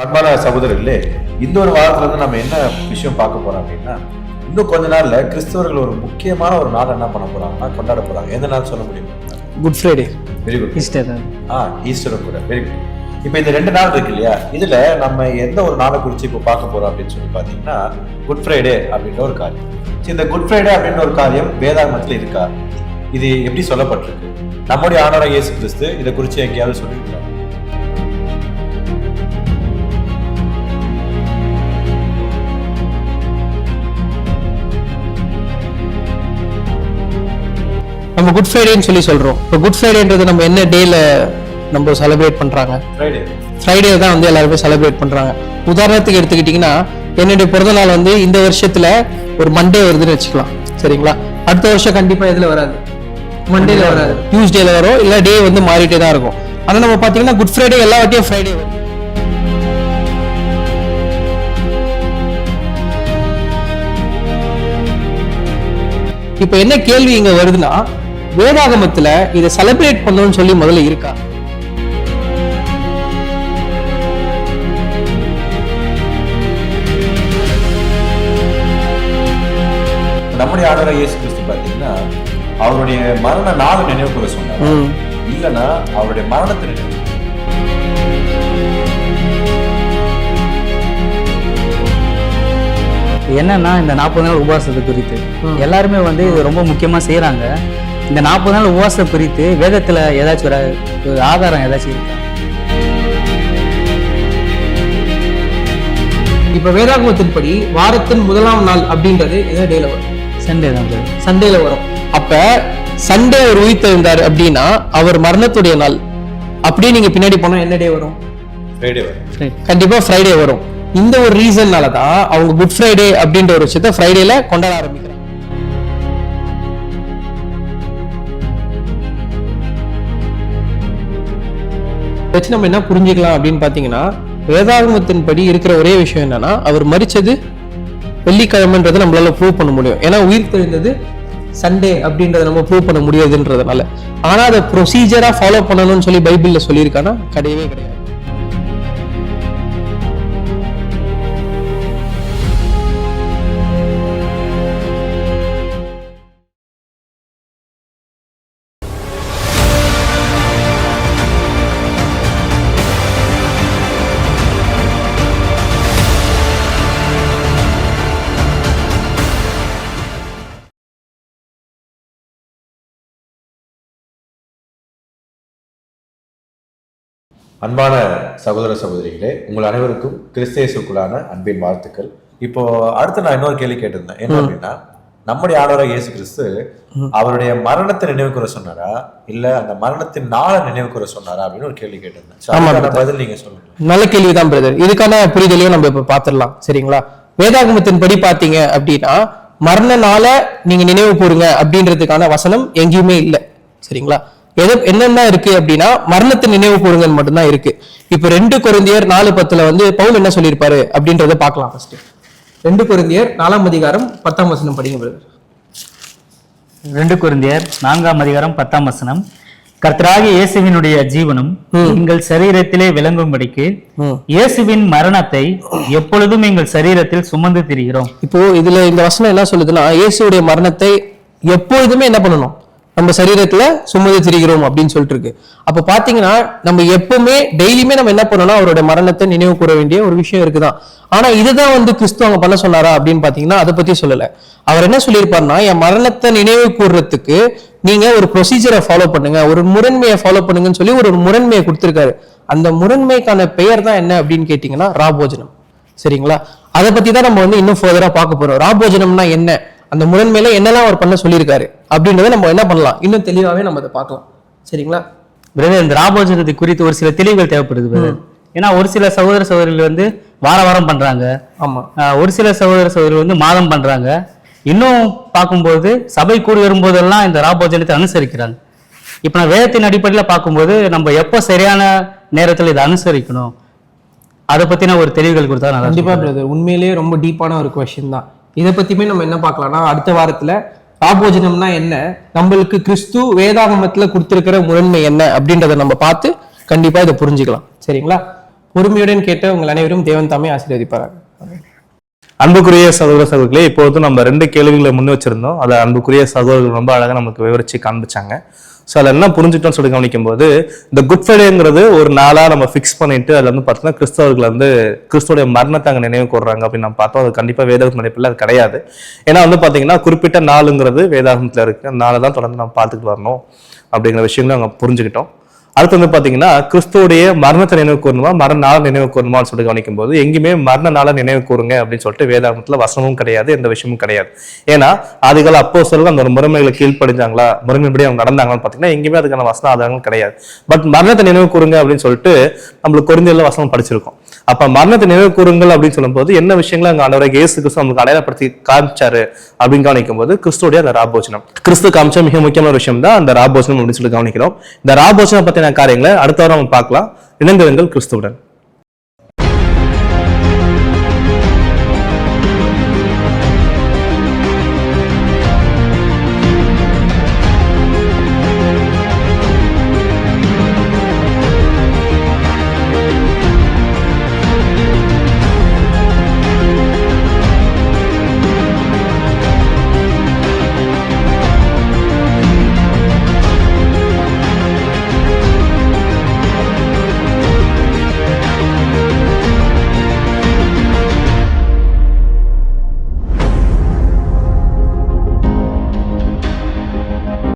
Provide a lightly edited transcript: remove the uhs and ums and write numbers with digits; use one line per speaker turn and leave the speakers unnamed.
அன்பான சகோதரர்களே, இந்த ஒரு வாரத்துல இருந்து நம்ம என்ன விஷயம் பார்க்க போறோம் அப்படின்னா, இன்னும் கொஞ்ச நாள்ல கிறிஸ்தவர்கள் ஒரு முக்கியமான ஒரு நாள் என்ன பண்ண போறாங்கன்னா கொண்டாட போறாங்க. எந்த நாள் சொல்ல முடியுமா?
Good Friday,
very good.
Easter.
ஈஸ்டரும் கூட வெரி குட். இப்போ இந்த 2 நாள் இருக்கு இல்லையா, இதுல நம்ம எந்த ஒரு நாளை குறித்து இப்போ பார்க்க போறோம் அப்படின்னு சொல்லி பார்த்தீங்கன்னா குட் ஃப்ரைடே அப்படின்ற ஒரு காரியம். இந்த குட் ஃப்ரைடே அப்படின்ற ஒரு காரியம் வேதாகமத்தில் இருக்கா? இது எப்படி சொல்லப்பட்டிருக்கு? நம்முடைய ஆண்டவர் இயேசு கிறிஸ்து இதை குறித்து எங்கேயாவது சொல்லியிருக்காரு?
நம்ம குட் ஃப்ரைடேன்னு சொல்லி சொல்றோம். இப்போ குட் ஃப்ரைடேன்றது நம்ம என்ன டேல நம்ம செலிப்ரேட் பண்றாங்க? ஃப்ரைடே தான் வந்து எல்லாருமே செலிப்ரேட் பண்றாங்க. உதாரணத்துக்கு எடுத்துக்கிட்டீங்கன்னா, என்னுடைய பிறந்த நாள் வந்து இந்த வருஷத்துல ஒரு மண்டே வருதுன்னு வச்சுக்கலாம், சரிங்களா? அடுத்த வருஷம் கண்டிப்பா எதுல வராது, மண்டேல வராது, டியூஸ்டேல வரும், இல்ல டே வந்து மாறிட்டே தான் இருக்கும். ஆனா நம்ம பாத்தீங்கன்னா குட் ஃப்ரைடே எல்லா வாட்டியும் ஃப்ரைடே வரும். இப்ப என்ன கேள்வி இங்க வருதுன்னா, வேதாகமத்துல இதை செலிப்ரேட் பண்ணணும்னு சொல்லி முதல்ல இருக்கா?
நம்முடைய ஆண்டவர் இயேசு கிறிஸ்து பாத்தீங்கன்னா அவருடைய மரண நாள் நினைவு கூற சொன்னார், இல்லைன்னா அவருடைய மரணத்தை நினைவு.
என்னன்னா, இந்த 40 நாள் உபவாசத்தை குறித்து எல்லாருமே வந்து இது ரொம்ப முக்கியமா செய்யறாங்க. இந்த 40 நாள் உபவாசம் குறித்து வேதத்துல ஏதாச்சும் ஒரு ஆதாரம் ஏதாச்சும் இருக்கா?
இப்ப வேதாகமத்தின்படி வாரத்தின் முதலாம் நாள் அப்படின்றது எந்த டேல வரும்?
சண்டே தான்.
சண்டேல வரும். அப்ப சண்டே அவர் உயிர்த்தெழுந்தார் அப்படின்னா அவர் மரணத்துடைய நாள். அப்படியே நீங்க பின்னாடி போனா என்ன டே வரும்?
ஃப்ரைடே வரும்.
கண்டிப்பா ஃப்ரைடே வரும். இந்த ஒரு ரீசன்னால தான் அவங்க குட் ஃப்ரைடே அப்படின்ற ஒரு விஷயத்தை ஃப்ரைடேல கொண்டாட ஆரம்பிக்கிறாங்க. வச்சு நம்ம என்ன புரிஞ்சுக்கலாம் அப்படின்னு பாத்தீங்கன்னா, வேதாகமத்தின் படி இருக்கிற ஒரே விஷயம் என்னன்னா, அவர் மரிச்சது வெள்ளிக்கிழமைன்றதை நம்மளால ப்ரூவ் பண்ண முடியும். ஏன்னா உயிர் தெரிந்தது சண்டே அப்படின்றத நம்ம ப்ரூவ் பண்ண முடியாதுன்றதுனால. ஆனா அதை ப்ரொசீஜரா ஃபாலோ பண்ணணும்னு சொல்லி பைபிள்ல சொல்லியிருக்கானா? கிடையவே கிடையாது.
அன்பான சகோதர சகோதரிகளே, உங்கள் அனைவருக்கும் கிறிஸ்தேசுக்குள்ளான அன்பின் வாழ்த்துக்கள். இப்போ அடுத்து நான் இன்னொரு கேள்வி கேட்டிருந்தேன். என்ன அப்படின்னா, நம்முடைய ஆண்டவர் இயேசு கிறிஸ்து அவருடைய மரணத்தை நினைவு கூற சொன்னாரா, இல்ல அந்த மரணத்தின் நாளை நினைவு கூற சொன்னாரா அப்படின்னு ஒரு கேள்வி கேட்டிருந்தேன். பதில் நீங்க சொல்லுங்க.
நல்ல கேள்விதான் பிரதர். இதுக்கான புரிதலையும் நம்ம இப்ப பாத்துடலாம், சரிங்களா? வேதாகமத்தின் படி பாத்தீங்க அப்படின்னா, மரண நாளை நீங்க நினைவு கூறுங்க அப்படின்றதுக்கான வசனம் எங்கேயுமே இல்லை, சரிங்களா? என்னென்ன இருக்கு அப்படின்னா, மரணத்தை நினைவு கூறுங்கன்னு மட்டும்தான் இருக்கு. இப்ப 2 கொரிந்தியர் 4:10 வந்து பவுல் என்ன சொல்லியிருப்பாரு அப்படின்றத பார்க்கலாம். ஃபர்ஸ்ட் 2 கொரிந்தியர் 4ஆம் அதிகாரம் 10ஆம் வசனம் படிங்க பிரதர்.
2 கொரிந்தியர் 4ஆம் அதிகாரம் 10ஆம் வசனம். கர்த்தராகிய இயேசுவினுடைய ஜீவனும் எங்கள் சரீரத்திலே விளங்கும்படிக்கு இயேசுவின் மரணத்தை எப்பொழுதும் எங்கள் சரீரத்தில் சுமந்து திரிகிறோம்.
இப்போ இதுல இந்த வசனம் என்ன சொல்லுதுன்னா, இயேசுடைய மரணத்தை எப்பொழுதுமே என்ன பண்ணணும், நம்ம சரீரத்துல சுமந்து திரிகிறோம் அப்படின்னு சொல்லிட்டு இருக்கு. அப்ப பாத்தீங்கன்னா நம்ம எப்பவுமே டெய்லியுமே நம்ம என்ன பண்ணணும், அவரோட மரணத்தை நினைவு கூற வேண்டிய ஒரு விஷயம் இருக்குதான். ஆனா இதுதான் வந்து கிறிஸ்து அவங்க பண்ண சொன்னாரா அப்படின்னு பாத்தீங்கன்னா அதை பத்தி சொல்லல. அவர் என்ன சொல்லியிருப்பாருன்னா, என் மரணத்தை நினைவு கூறுறதுக்கு நீங்க ஒரு ப்ரொசீஜரை ஃபாலோ பண்ணுங்க, ஒரு முரண்மையை ஃபாலோ பண்ணுங்கன்னு சொல்லி ஒரு முரண்மையை கொடுத்திருக்காரு. அந்த முரண்மைக்கான பெயர் தான் என்ன அப்படின்னு கேட்டீங்கன்னா ராபோஜனம், சரிங்களா? அதை பத்தி தான் நம்ம வந்து இன்னும் ஃபர்தரா பார்க்க போறோம். ராபோஜனம்னா என்ன, அந்த முரண்மையில என்னெல்லாம் அவர் பண்ண சொல்லியிருக்காரு அப்படின்றத நம்ம என்ன பண்ணலாம், இன்னும் தெளிவாவே நம்ம அதை பார்க்கலாம், சரிங்களா?
பிரதர், இந்த ராபோஜனத்தை குறித்து ஒரு சில தெளிவுகள் தேவைப்படுது பிரதர். ஏன்னா ஒரு சில சகோதர சகோதரிகள் வந்து வாரம் பண்றாங்க.
ஆமா.
ஒரு சில சகோதர சகோதரிகள் வந்து மாதம் பண்றாங்க. இன்னும் பார்க்கும்போது சபை கூடி வரும்போதெல்லாம் இந்த ராபோஜனத்தை அனுசரிக்கிறாங்க. இப்ப நான் வேதத்தின் அடிப்படையில் பார்க்கும்போது நம்ம எப்போ சரியான நேரத்தில் இதை அனுசரிக்கணும், அதை பத்தின ஒரு தெளிவுகள் கொடுத்தா நல்லா.
கண்டிப்பா பிரதர், உண்மையிலேயே ரொம்ப டீப்பான ஒரு கொஸ்டின் தான். இதை பத்தியுமே நம்ம என்ன பார்க்கலாம்னா, அடுத்த வாரத்துல ராபோஜனம்னா என்ன, நம்மளுக்கு கிறிஸ்து வேதாகமத்துல கொடுத்திருக்கிற முரண்மை என்ன அப்படின்றத நம்ம பார்த்து கண்டிப்பா இதை புரிஞ்சுக்கலாம், சரிங்களா? பொறுமையுடன் கேட்ட உங்கள் அனைவரும் தேவன் தாமே ஆசீர்வதிப்பார்கள்.
அன்புக்குரிய சகோதர சகோதரிகளே, இப்போது நம்ம 2 கேள்விகளை முன் வச்சிருந்தோம். அதை அன்புக்குரிய சகோதரர்கள் ரொம்ப அழகாக நமக்கு விவரிச்சு காண்பிச்சாங்க. ஸோ அதில் என்ன புரிஞ்சுட்டோம்னு சொல்லி கவனிக்கும் போது, இந்த குட் ஃப்ரைடேங்கிறது ஒரு நாளாக நம்ம ஃபிக்ஸ் பண்ணிட்டு அதில் வந்து பார்த்தீங்கன்னா கிறிஸ்தவர்கள் வந்து கிறிஸ்துவோடைய மரணத்தை அங்கே நினைவு கூறுறாங்க அப்படின்னு நம்ம பார்த்தோம். அது கண்டிப்பாக வேதாகம நடைப்பில் அது கிடையாது. ஏன்னா வந்து பார்த்தீங்கன்னா குறிப்பிட்ட நாளுங்கிறது வேதாகமத்தில் இருக்கு. அந்த நாளை தான் தொடர்ந்து நம்ம பார்த்துட்டு வரணும் அப்படிங்கிற விஷயங்களும் அங்கே புரிஞ்சுக்கிட்டோம். அடுத்து வந்து பாத்தீங்கன்னா கிறிஸ்துவோடைய மரணத்தை நினைவு கூறணுமா மரண நாளை நினைவு கூறணுமான்னு சொல்லி கவனிக்கும் போது எங்கேயுமே மரண நாளை நினைவு கூறுங்க அப்படின்னு சொல்லிட்டு வேதாகமத்துல வசனமும் கிடையாது, எந்த விஷயமும் கிடையாது. ஏன்னா ஆதிகால அப்போஸ்தலர்கள் அந்த ஒரு முறைமைகளை கீழ்ப்படிஞ்சாங்களா, முறைமைப்படி அவங்க நடந்தாங்கன்னு பாத்தீங்கன்னா எங்கேயுமே அதுக்கான வசன ஆதாரங்கள் கிடையாது. பட் மரணத்தை நினைவு கூறுங்க அப்படின்னு சொல்லிட்டு நம்மளுக்கு கொரிந்தியர்ல வசனம் படிச்சிருக்கோம். அப்ப மரணத்தை நினைவு கூறுங்கள் அப்படின்னு சொல்லும் போது என்ன விஷயங்களை அங்க ஆண்டவராகிய இயேசு கிறிஸ்து நம்மளுக்கு அடையாளப்படுத்தி காமிச்சாரு அப்படின்னு கவனிக்கும் போது கிறிஸ்துவோடைய அந்த ராபோஜனம், கிறிஸ்து காமிச்ச மிக முக்கியமான விஷயம் தான் அந்த ராபோஜனம் அப்படின்னு சொல்லி கவனிக்கிறோம். இந்த ராபோஜனம் பத்தின காரியங்களை அடுத்த வாரம் நம்ம பார்க்கலாம். இணைந்திருங்கள் கிறிஸ்துவுடன்.